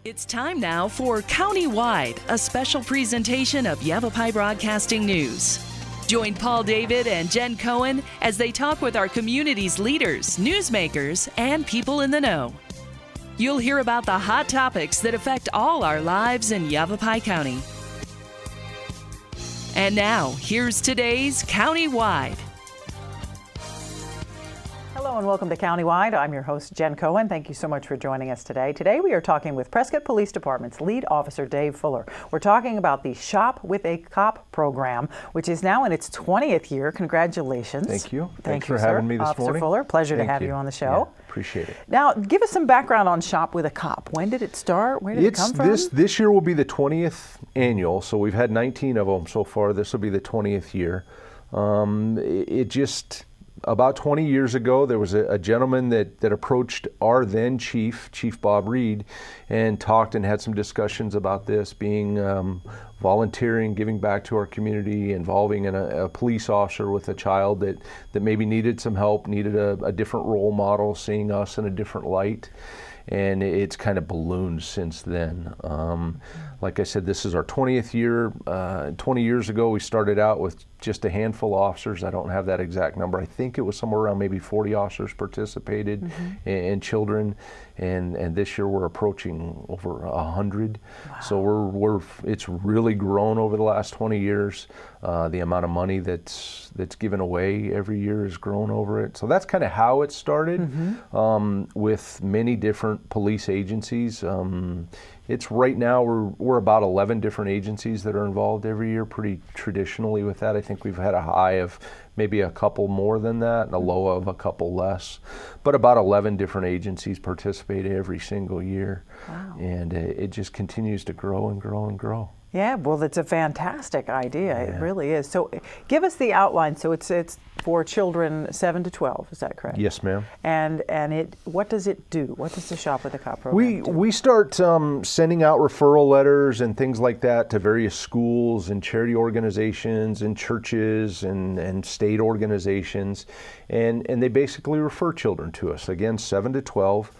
It's time now for County-Wide, a special presentation of Yavapai Broadcasting News. Join Paul David and Jen Cohen as they talk with our community's leaders, newsmakers, and people in the know. You'll hear about the hot topics that affect all our lives in Yavapai County. And now, here's today's County-Wide. Hello and welcome to County-Wide. I'm your host, Jen Cohen. Thank you so much for joining us today. Today we are talking with Prescott Police Department's lead officer, Dave Fuller. We're talking about the Shop with a Cop program, which is now in its 20th year. Congratulations. Thank you. Thank you for having me this Officer morning. Fuller, pleasure to have you on the show. Yeah, appreciate it. Now, give us some background on Shop with a Cop. When did it start? Where did it come from? This year will be the 20th annual, so we've had 19 of them so far. This will be the 20th year. About 20 years ago, there was a gentleman that approached our then Chief Bob Reed, and talked and had some discussions about this being volunteering, giving back to our community, involving a police officer with a child that maybe needed some help, needed a different role model, seeing us in a different light. And it's kind of ballooned since then. Like I said, this is our 20th year. 20 years ago, we started out with just a handful of officers. I don't have that exact number. I think it was somewhere around maybe 40 officers participated, and children. And this year we're approaching over 100. Wow. So it's really grown over the last 20 years. The amount of money that's given away every year has grown over it. So that's kind of how it started, with many different police agencies. It's right now we're about 11 different agencies that are involved every year, pretty traditionally with that. I think we've had a high of maybe a couple more than that and a low of a couple less, but about 11 different agencies participate every single year. Wow. And it just continues to grow and grow and grow. Yeah, well, it's a fantastic idea. Yeah. It really is. So give us the outline. So it's for children 7 to 12, is that correct? Yes, ma'am. And what does it do? What does the Shop with a Cop program do? We start sending out referral letters and things like that to various schools and charity organizations and churches and state organizations, and they basically refer children to us, again 7 to 12,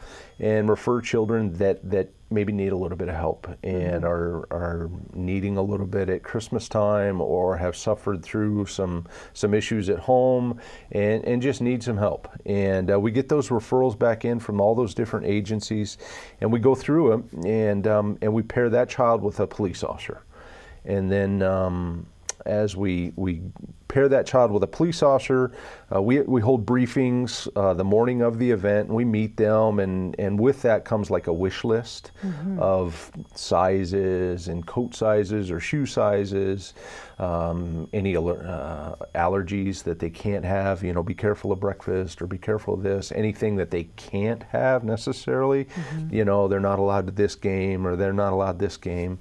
and refer children that maybe need a little bit of help and are needing a little bit at Christmas time, or have suffered through some issues at home and just need some help. And we get those referrals back in from all those different agencies, and we go through them, and we pair that child with a police officer. And then as we pair that child with a police officer, we hold briefings the morning of the event, and we meet them, and with that comes like a wish list of sizes and coat sizes or shoe sizes, any allergies that they can't have, be careful of breakfast or be careful of this, anything that they can't have necessarily, they're not allowed this game or they're not allowed this game.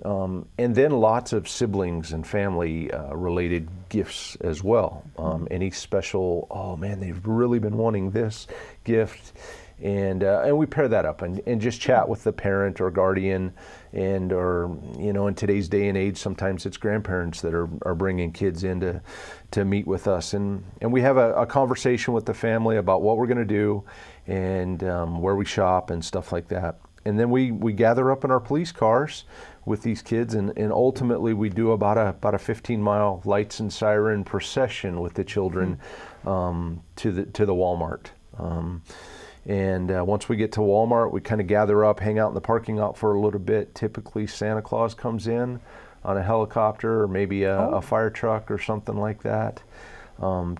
And then lots of siblings and family related gifts as well. Any special, oh man, they've really been wanting this gift. And we pair that up and just chat with the parent or guardian, or in today's day and age, sometimes it's grandparents that are bringing kids in to meet with us. And we have a conversation with the family about what we're going to do and where we shop and stuff like that. And then we gather up in our police cars with these kids, and ultimately we do about a 15-mile lights and siren procession with the children to the Walmart. And once we get to Walmart, we kind of gather up, hang out in the parking lot for a little bit. Typically Santa Claus comes in on a helicopter or maybe a fire truck or something like that.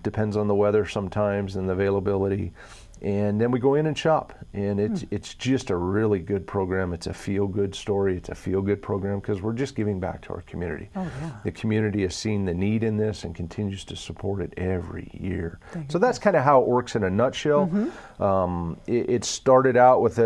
Depends on the weather sometimes and the availability. And then we go in and shop, and it's just a really good program. It's a feel-good story. It's a feel-good program because we're just giving back to our community. Oh, yeah. The community has seen the need in this and continues to support it every year. So that's kind of how it works in a nutshell. It started out with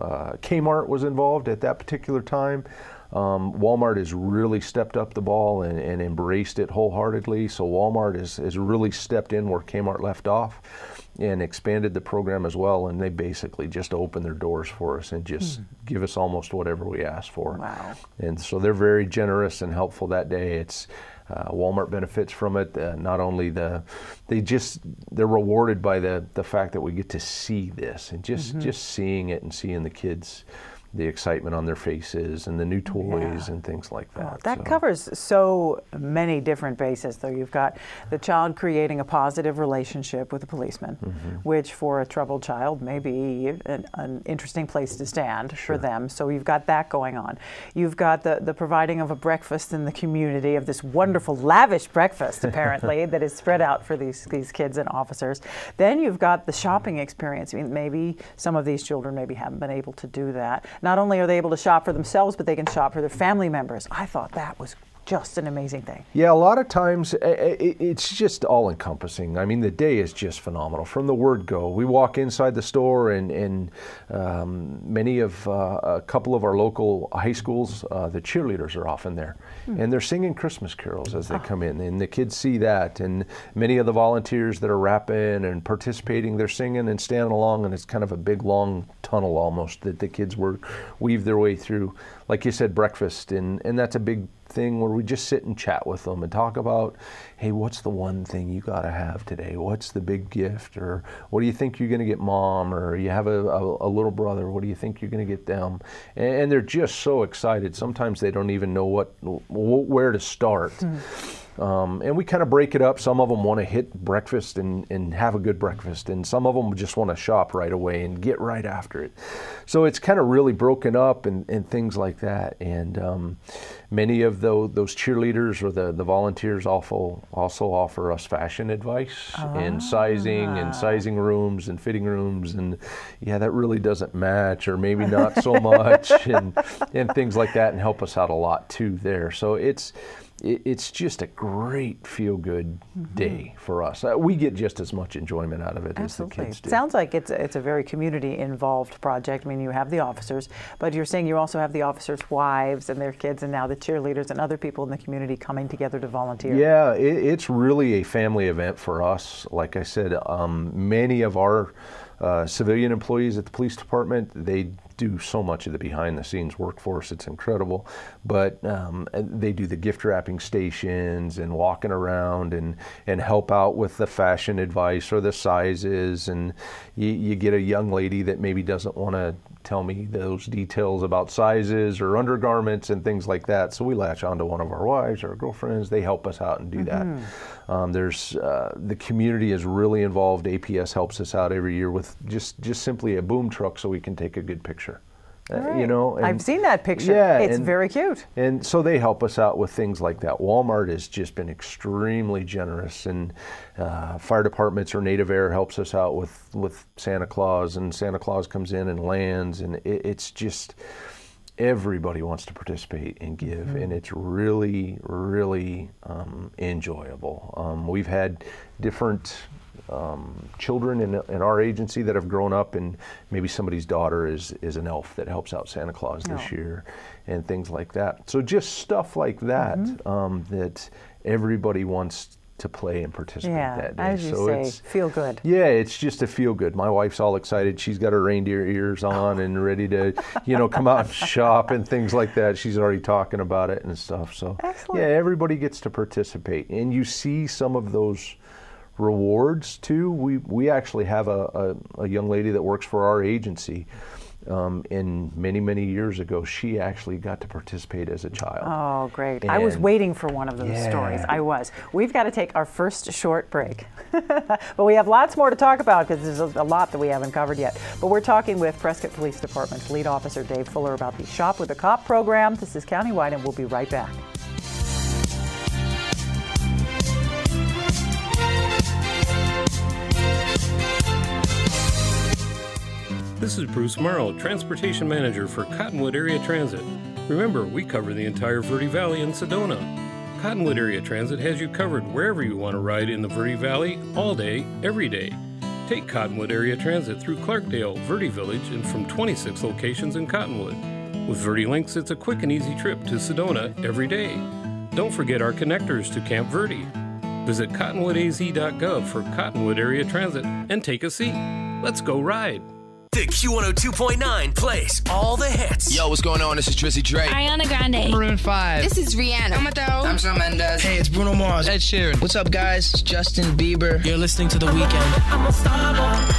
Kmart was involved at that particular time. Walmart has really stepped up the ball and embraced it wholeheartedly. So Walmart has really stepped in where Kmart left off and expanded the program as well. And they basically just open their doors for us and just give us almost whatever we ask for. Wow. And so they're very generous and helpful that day. Walmart benefits from it. Not only they're rewarded by the fact that we get to see this, and just seeing it and seeing the kids, the excitement on their faces and the new toys and things like that. Well, that covers so many different bases, though. You've got the child creating a positive relationship with a policeman, which for a troubled child may be an interesting place to stand for them. So you've got that going on. You've got the providing of a breakfast in the community, of this wonderful, lavish breakfast, apparently, that is spread out for these kids and officers. Then you've got the shopping experience. I mean, maybe some of these children maybe haven't been able to do that. Not only are they able to shop for themselves, but they can shop for their family members. I thought that was just an amazing thing. Yeah, a lot of times it's just all encompassing. I mean, the day is just phenomenal from the word go. We walk inside the store, and many of a couple of our local high schools, the cheerleaders are often there, and they're singing Christmas carols as they come in, and the kids see that. And many of the volunteers that are rapping and participating, they're singing and standing along, and it's kind of a big long tunnel almost that the kids weave their way through. Like you said, breakfast, and that's a big thing where we just sit and chat with them and talk about, hey, what's the one thing you got to have today? What's the big gift? Or what do you think you're going to get mom? Or you have a little brother, what do you think you're going to get them? And they're just so excited. Sometimes they don't even know where to start. And we kind of break it up. Some of them want to hit breakfast and have a good breakfast, and some of them just want to shop right away and get right after it. So it's kind of really broken up and things like that. And many of those cheerleaders or the volunteers also offer us fashion advice and sizing rooms and fitting rooms, and yeah, that really doesn't match, or maybe not so much, and things like that, and help us out a lot too there. So it's just a great feel-good day for us. We get just as much enjoyment out of it as the kids do. Sounds like it's a very community-involved project. I mean, you have the officers, but you're saying you also have the officers' wives and their kids, and now the cheerleaders and other people in the community coming together to volunteer. Yeah, it's really a family event for us. Like I said, many of our civilian employees at the police department, they do so much of the behind-the-scenes work for us. It's incredible. But they do the gift wrapping stations and walking around and help out with the fashion advice or the sizes. And you get a young lady that maybe doesn't want to tell me those details about sizes or undergarments and things like that. So we latch on to one of our wives or our girlfriends. They help us out and do that. The community is really involved. APS helps us out every year with just simply a boom truck so we can take a good picture. Right. You know, I've seen that picture. Yeah, it's very cute. And so they help us out with things like that. Walmart has just been extremely generous, and fire departments or Native Air helps us out with Santa Claus, and Santa Claus comes in and lands, and it's just everybody wants to participate and give, and it's really, really enjoyable. We've had different children in our agency that have grown up, and maybe somebody's daughter is an elf that helps out Santa Claus this year, and things like that. So just stuff like that, that everybody wants to play and participate that day. As you say, feel good. Yeah, it's just a feel good. My wife's all excited. She's got her reindeer ears on and ready to, come out and shop and things like that. She's already talking about it and stuff. So yeah, everybody gets to participate, and you see some of those rewards too. We actually have a young lady that works for our agency, and many years ago she actually got to participate as a child. Oh, great. I was waiting for one of those stories. I was. We've got to take our first short break. But we have lots more to talk about, because there's a lot that we haven't covered yet. But we're talking with Prescott Police Department's lead officer Dave Fuller about the Shop with a Cop program. This is Countywide, and we'll be right back. This is Bruce Morrow, Transportation Manager for Cottonwood Area Transit. Remember, we cover the entire Verde Valley and Sedona. Cottonwood Area Transit has you covered wherever you want to ride in the Verde Valley, all day, every day. Take Cottonwood Area Transit through Clarkdale, Verde Village, and from 26 locations in Cottonwood. With Verde Links, it's a quick and easy trip to Sedona every day. Don't forget our connectors to Camp Verde. Visit cottonwoodaz.gov for Cottonwood Area Transit and take a seat. Let's go ride. The Q102.9 plays all the hits. Yo, what's going on? This is Drizzy Drake. Ariana Grande. Maroon 5. This is Rihanna. I'm Shawn Mendes. Hey, it's Bruno Mars. Ed Sheeran. What's up, guys? It's Justin Bieber. You're listening to The Weeknd.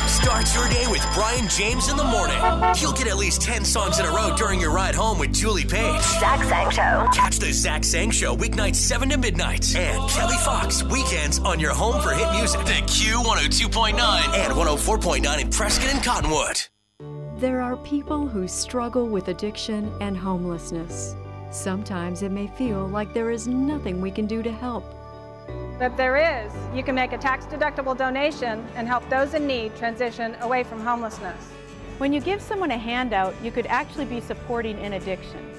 Start your day with Brian James in the morning. You'll get at least 10 songs in a row during your ride home with Julie Page. Zach Sang Show. Catch the Zach Sang Show weeknights 7 to midnight. And Kelly Fox weekends on your home for hit music. The Q102.9 and 104.9 in Prescott and Cottonwood. There are people who struggle with addiction and homelessness. Sometimes it may feel like there is nothing we can do to help. But there is. You can make a tax-deductible donation and help those in need transition away from homelessness. When you give someone a handout, you could actually be supporting an addiction.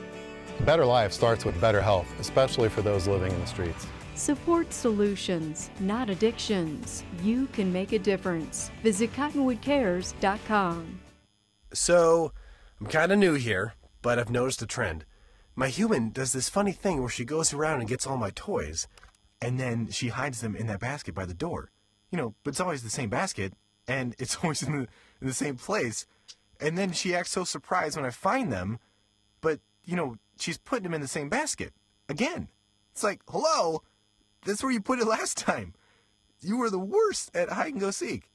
A better life starts with better health, especially for those living in the streets. Support solutions, not addictions. You can make a difference. Visit cottonwoodcares.com. So, I'm kind of new here, but I've noticed a trend. My human does this funny thing where she goes around and gets all my toys, and then she hides them in that basket by the door. You know, but it's always the same basket, and it's always in the same place. And then she acts so surprised when I find them, but, you know, she's putting them in the same basket. Again. It's like, hello? That's where you put it last time. You were the worst at hide and go seek.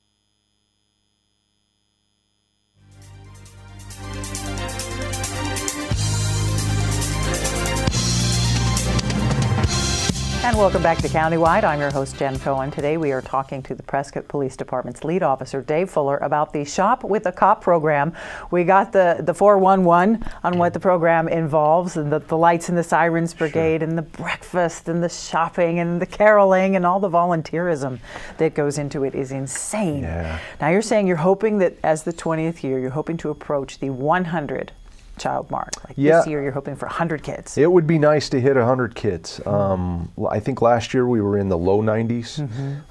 And welcome back to Countywide. I'm your host, Jen Cohen. Today we are talking to the Prescott Police Department's lead officer, Dave Fuller, about the Shop with a Cop program. We got the 411 on what the program involves, and the Lights and the Sirens Brigade, and the breakfast, and the shopping, and the caroling, and all the volunteerism that goes into it is insane. Yeah. Now you're saying you're hoping that as the 20th year, you're hoping to approach the 100 child mark. Like this year you're hoping for 100 kids. It would be nice to hit 100 kids. I think last year we were in the low 90s.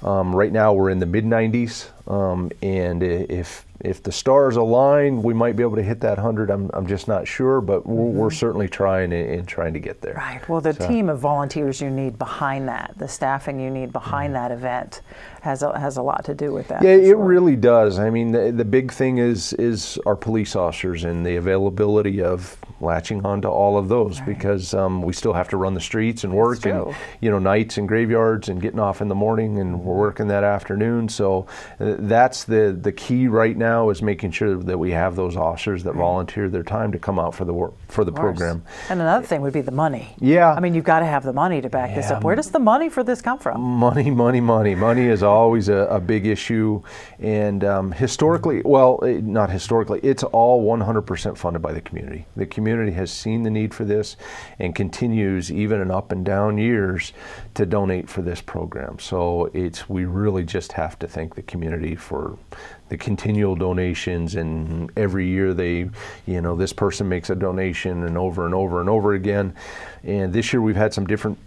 Right now we're in the mid 90s. And if the stars align, we might be able to hit that 100. I'm just not sure, but we're certainly trying to get there. Right. Well, the team of volunteers you need behind that, the staffing you need behind that event has a lot to do with that. Yeah, it really does. I mean, the big thing is our police officers and the availability of latching on to all of those, because we still have to run the streets and work, and nights and graveyards, and getting off in the morning, and we're working that afternoon. So that's the key right now, is making sure that we have those officers that volunteer their time to come out for the program. And another thing would be the money. Yeah. I mean, you've got to have the money to back this up. Where does the money for this come from? Money. Money is always a big issue, and historically, not historically, it's all 100% funded by the community. The community has seen the need for this and continues, even in up and down years, to donate for this program. So we really just have to thank the community for the continual donations, and every year this person makes a donation, and over and over and over again. And this year we've had some different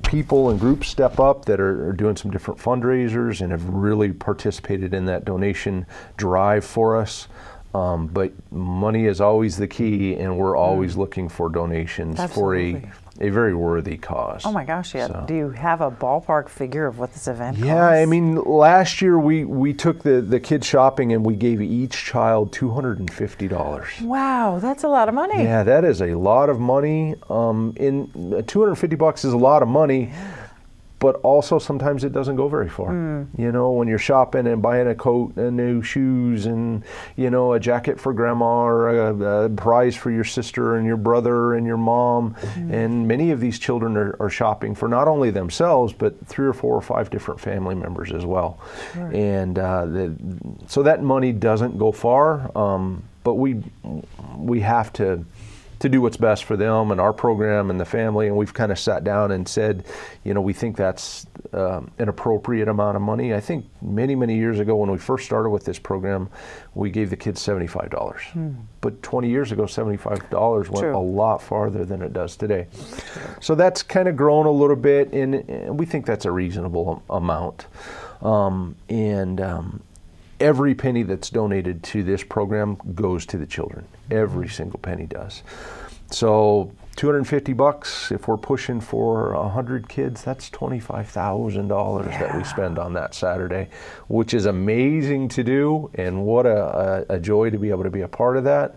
people and groups step up that are doing some different fundraisers and have really participated in that donation drive for us. But money is always the key, and we're always looking for donations for a very worthy cause. Oh my gosh, yeah. So. Do you have a ballpark figure of what this event costs? Yeah, I mean, last year we took the kids shopping, and we gave each child $250. Wow, that's a lot of money. Yeah, that is a lot of money. $250 is a lot of money. But also sometimes it doesn't go very far. You know, when you're shopping and buying a coat and new shoes and, a jacket for grandma, or a prize for your sister and your brother and your mom. And many of these children are shopping for not only themselves, but 3 or 4 or 5 different family members as well. Sure. And so that money doesn't go far, but we have to do what's best for them and our program and the family, and we've kind of sat down and said, we think that's an appropriate amount of money. I think many years ago when we first started with this program, we gave the kids $75. But 20 years ago, $75 went a lot farther than it does today. So that's kind of grown a little bit, and we think that's a reasonable amount. Every penny that's donated to this program goes to the children. Every single penny does. So $250 if we're pushing for 100 kids, that's $25,000 that we spend on that Saturday, which is amazing to do, and what a joy to be able to be a part of that.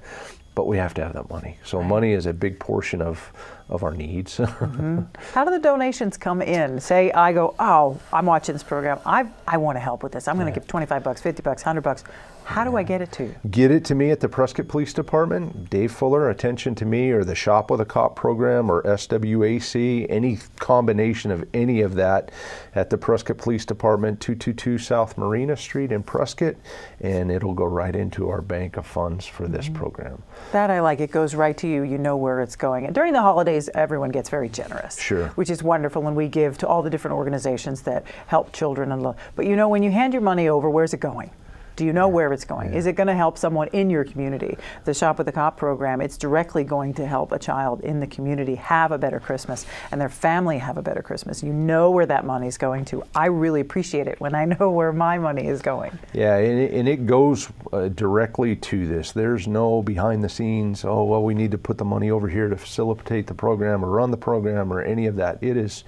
But we have to have that money. So money is a big portion of our needs. How do the donations come in? Say I go, oh, I'm watching this program. I want to help with this. I'm going to give $25, $50, $100. How do I get it to you? Get it to me at the Prescott Police Department, Dave Fuller, Attention to Me, or the Shop with a Cop program, or SWAC, any combination of any of that at the Prescott Police Department, 222 South Marina Street in Prescott, and it'll go right into our bank of funds for this program. That I like. It goes right to you. You know where it's going. And during the holidays, everyone gets very generous. Sure. Which is wonderful, and we give to all the different organizations that help children. But you know, when you hand your money over, where's it going? Do you know where it's going? Is it going to help someone in your community? The Shop with the Cop program, it's directly going to help a child in the community have a better Christmas and their family have a better Christmas. You know where that money's going to. I really appreciate it when I know where my money is going. Yeah, and it goes directly to this. There's no behind the scenes, oh, well, we need to put the money over here to facilitate the program or run the program or any of that. It is,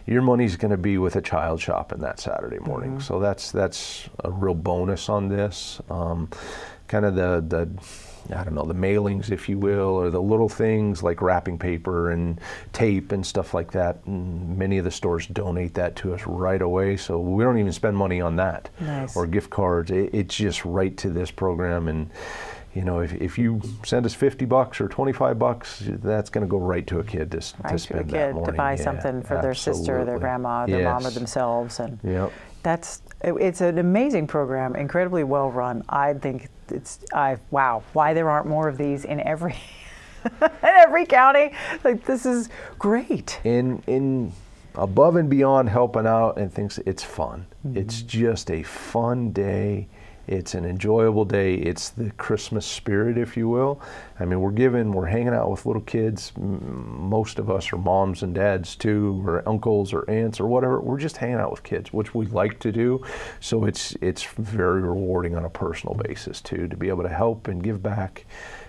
your money's going to be with a child shopping that Saturday morning. So that's a real bonus on this. Kind of the I don't know, the mailings, if you will, or the little things like wrapping paper and tape and stuff like that. And many of the stores donate that to us right away, so we don't even spend money on that. Nice. Or gift cards. It's just right to this program. And you know, if you send us $50 or $25, that's going to go right to a kid to spend that morning. To buy something for their sister, their grandma, their mom, or themselves. And it's an amazing program, incredibly well run. I think wow, why there aren't more of these in every in every county. Like, this is great. In above and beyond helping out and things, it's fun. It's just a fun day. It's an enjoyable day. It's the Christmas spirit, if you will. I mean, we're hanging out with little kids. Most of us are moms and dads too, or uncles or aunts or whatever. We're just hanging out with kids, which we like to do. So it's very rewarding on a personal basis too, to be able to help and give back,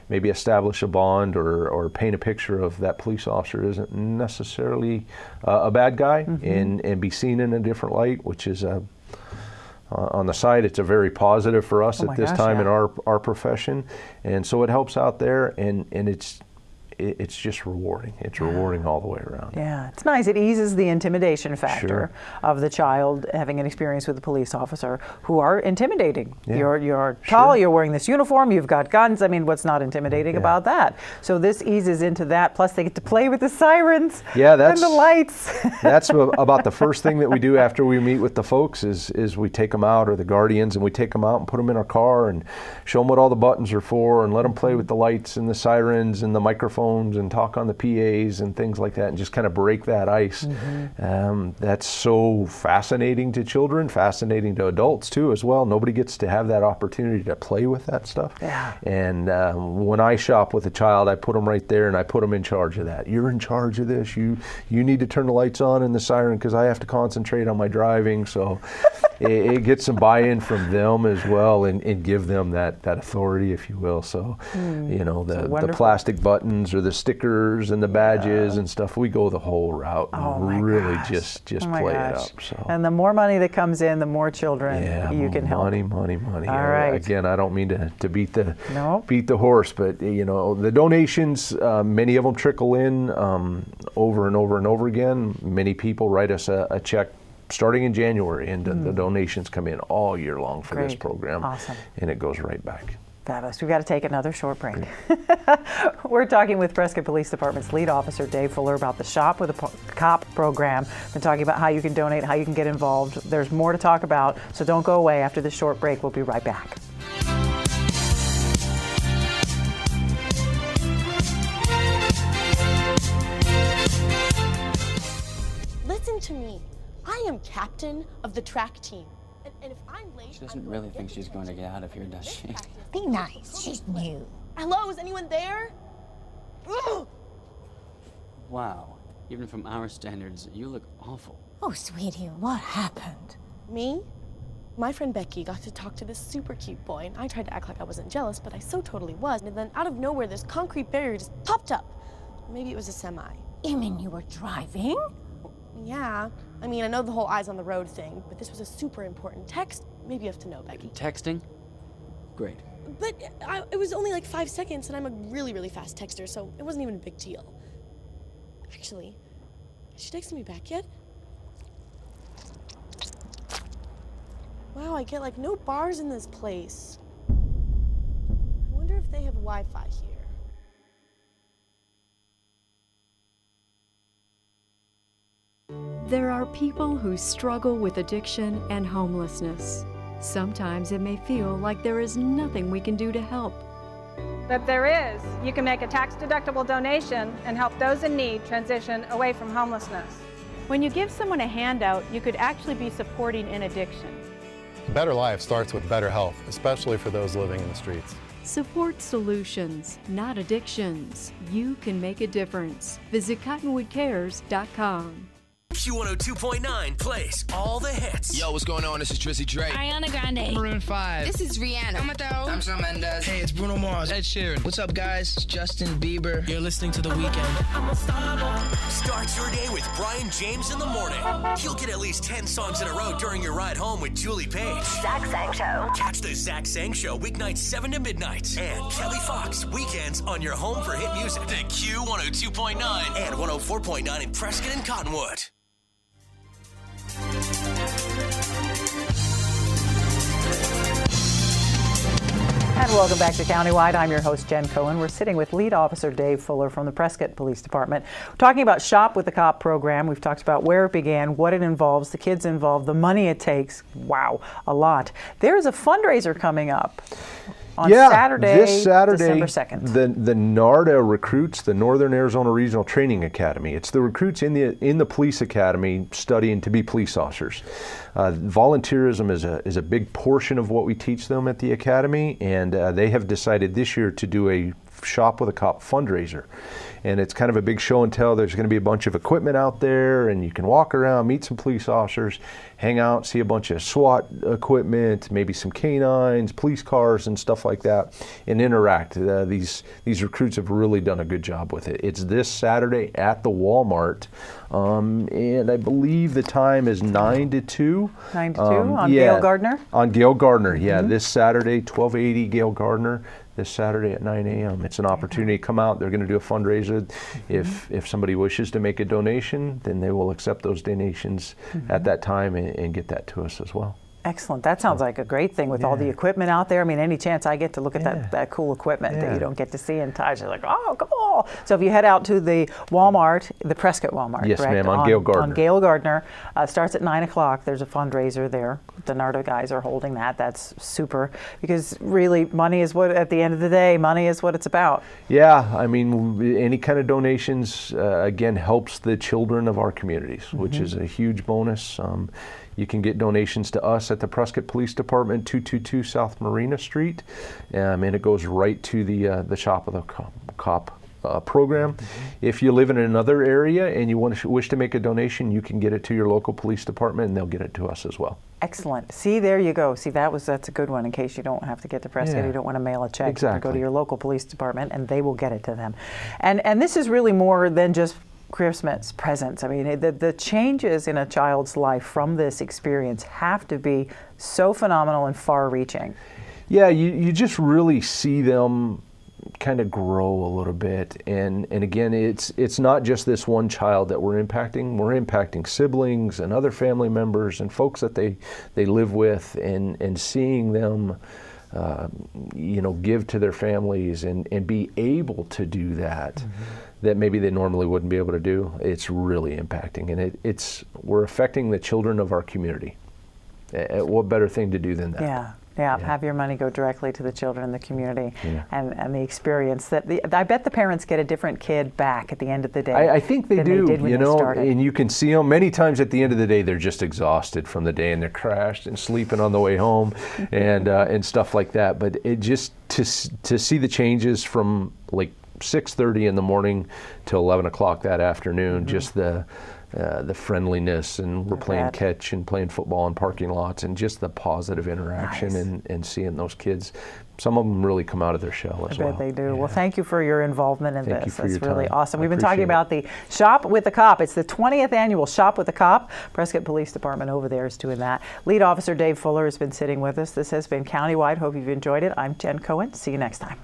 maybe establish a bond or paint a picture of that police officer isn't necessarily a bad guy, and be seen in a different light, which is on the side, it's a very positive for us at this time in our profession, and so it helps out there, and it's just rewarding. It's rewarding all the way around. Yeah, it's nice. It eases the intimidation factor of the child having an experience with a police officer who are intimidating. You're tall, you're wearing this uniform, you've got guns. I mean, what's not intimidating about that? So this eases into that. Plus, they get to play with the sirens and the lights. That's about the first thing that we do after we meet with the folks is we take them out, or the guardians, and we take them out and put them in our car and show them what all the buttons are for, and let them play with the lights and the sirens and the microphones and talk on the PAs and things like that, and just kind of break that ice. That's so fascinating to children, fascinating to adults too as well. Nobody gets to have that opportunity to play with that stuff. And when I shop with a child, I put them right there and I put them in charge of that. You're in charge of this. You need to turn the lights on and the siren because I have to concentrate on my driving. So it gets some buy-in from them as well, and give them that authority, if you will. So you know, the plastic buttons or the stickers and the badges and stuff, we go the whole route and really just play it up. So. And the more money that comes in, the more children you can help. Money. All right. Again, I don't mean to beat the horse, but you know, the donations, many of them trickle in over and over and over again. Many people write us a check starting in January, and the donations come in all year long for this program. Awesome. And it goes right back. Fabulous. We've got to take another short break. We're talking with Prescott Police Department's lead officer, Dave Fuller, about the Shop with a Cop program. We're talking about how you can donate, how you can get involved. There's more to talk about, so don't go away. After this short break, we'll be right back. Listen to me. I am captain of the track team. And if I'm late, she doesn't really think she's going to get out of here, does she? Be nice. She's new. Hello, is anyone there? Ugh. Wow. Even from our standards, you look awful. Oh, sweetie, what happened? Me? My friend Becky got to talk to this super cute boy, and I tried to act like I wasn't jealous, but I so totally was. And then out of nowhere, this concrete barrier just popped up. maybe it was a semi. You mean you were driving? Yeah. I mean, I know the whole eyes on the road thing, but this was a super important text. Maybe you have to know, Becky. Texting? Great. But it was only like 5 seconds, and I'm a really, really fast texter, so it wasn't even a big deal. Actually, has she texted me back yet? Wow, I get like no bars in this place. I wonder if they have Wi-Fi here. There are people who struggle with addiction and homelessness. Sometimes it may feel like there is nothing we can do to help. But there is. You can make a tax-deductible donation and help those in need transition away from homelessness. When you give someone a handout, you could actually be supporting an addiction. A better life starts with better health, especially for those living in the streets. Support solutions, not addictions. You can make a difference. Visit cottonwoodcares.com. Q102.9 plays all the hits. Yo, what's going on? This is Drizzy Drake. Ariana Grande. Maroon 5. This is Rihanna. I'm Shawn Mendes. Hey, it's Bruno Mars. Ed Sheeran. What's up, guys? It's Justin Bieber. You're listening to The Weeknd. Start your day with Brian James in the morning. You'll get at least 10 songs in a row during your ride home with Julie Page. Zach Sang Show. Catch the Zach Sang Show weeknights 7 to midnight. And Kelly Fox weekends on your home for hit music. The Q102.9 and 104.9 in Prescott and Cottonwood. And welcome back to Countywide. I'm your host, Jen Cohen. We're sitting with Lead Officer Dave Fuller from the Prescott Police Department. We're talking about Shop with the Cop program. We've talked about where it began, what it involves, the kids involved, the money it takes. Wow, a lot. There's a fundraiser coming up. On Saturday, this Saturday, December 2nd. The NARDA recruits, the Northern Arizona Regional Training Academy. It's the recruits in the police academy studying to be police officers. Volunteerism is a big portion of what we teach them at the academy, and they have decided this year to do a Shop with a Cop fundraiser. And it's kind of a big show and tell. There's going to be a bunch of equipment out there, and you can walk around, meet some police officers, hang out, see a bunch of SWAT equipment, maybe some canines, police cars, and stuff like that, and interact. These recruits have really done a good job with it. It's this Saturday at the Walmart, and I believe the time is 9 to 2. 9 to 2 on Gail Gardner? On Gail Gardner, yeah. This Saturday, 1280 Gail Gardner. This Saturday at 9 a.m. It's an opportunity to come out. They're going to do a fundraiser. If somebody wishes to make a donation, then they will accept those donations at that time and get that to us as well. Excellent. That sounds like a great thing with all the equipment out there. I mean, any chance I get to look at that cool equipment that you don't get to see in Taj, you're like, oh, cool. So if you head out to the Walmart, the Prescott Walmart, yes, correct? Ma'am, on Gail Gardner. On Gail Gardner. Starts at 9 o'clock. There's a fundraiser there. The NARDA guys are holding that. That's super, because really money is what, at the end of the day, money is what it's about. Yeah, I mean, any kind of donations, again, helps the children of our communities, which is a huge bonus. You can get donations to us at the Prescott Police Department, 222 South Marina Street, and it goes right to the Shop of the Cop program. If you live in another area and you wish to make a donation, you can get it to your local police department, and they'll get it to us as well. Excellent. See, there you go. See, that's a good one in case you don't have to get to Prescott. You don't want to mail a check. Exactly. You can go to your local police department, and they will get it to them. And this is really more than just Christmas presents. I mean, the changes in a child's life from this experience have to be so phenomenal and far-reaching. Yeah, you just really see them kind of grow a little bit, and again, it's not just this one child that we're impacting siblings and other family members and folks that they live with, and seeing them give to their families and be able to do that that maybe they normally wouldn't be able to do. It's really impacting, and we're affecting the children of our community. What better thing to do than that? Yeah, have your money go directly to the children in the community, and the experience that I bet the parents get a different kid back at the end of the day. I think they do, and you can see them many times at the end of the day. They're just exhausted from the day, and they're crashed and sleeping on the way home, and stuff like that. But it just to see the changes from like 6:30 in the morning till 11 o'clock that afternoon. Just the friendliness, and we're playing catch and playing football in parking lots, and just the positive interaction and seeing those kids. Some of them really come out of their shell as well. I bet they do. Well, thank you for your involvement in this. That's really awesome. I We've been talking about the Shop with the Cop. It's the 20th annual Shop with the Cop. Prescott Police Department over there is doing that. Lead Officer Dave Fuller has been sitting with us. This has been Countywide. Hope you've enjoyed it. I'm Jen Cohen. See you next time.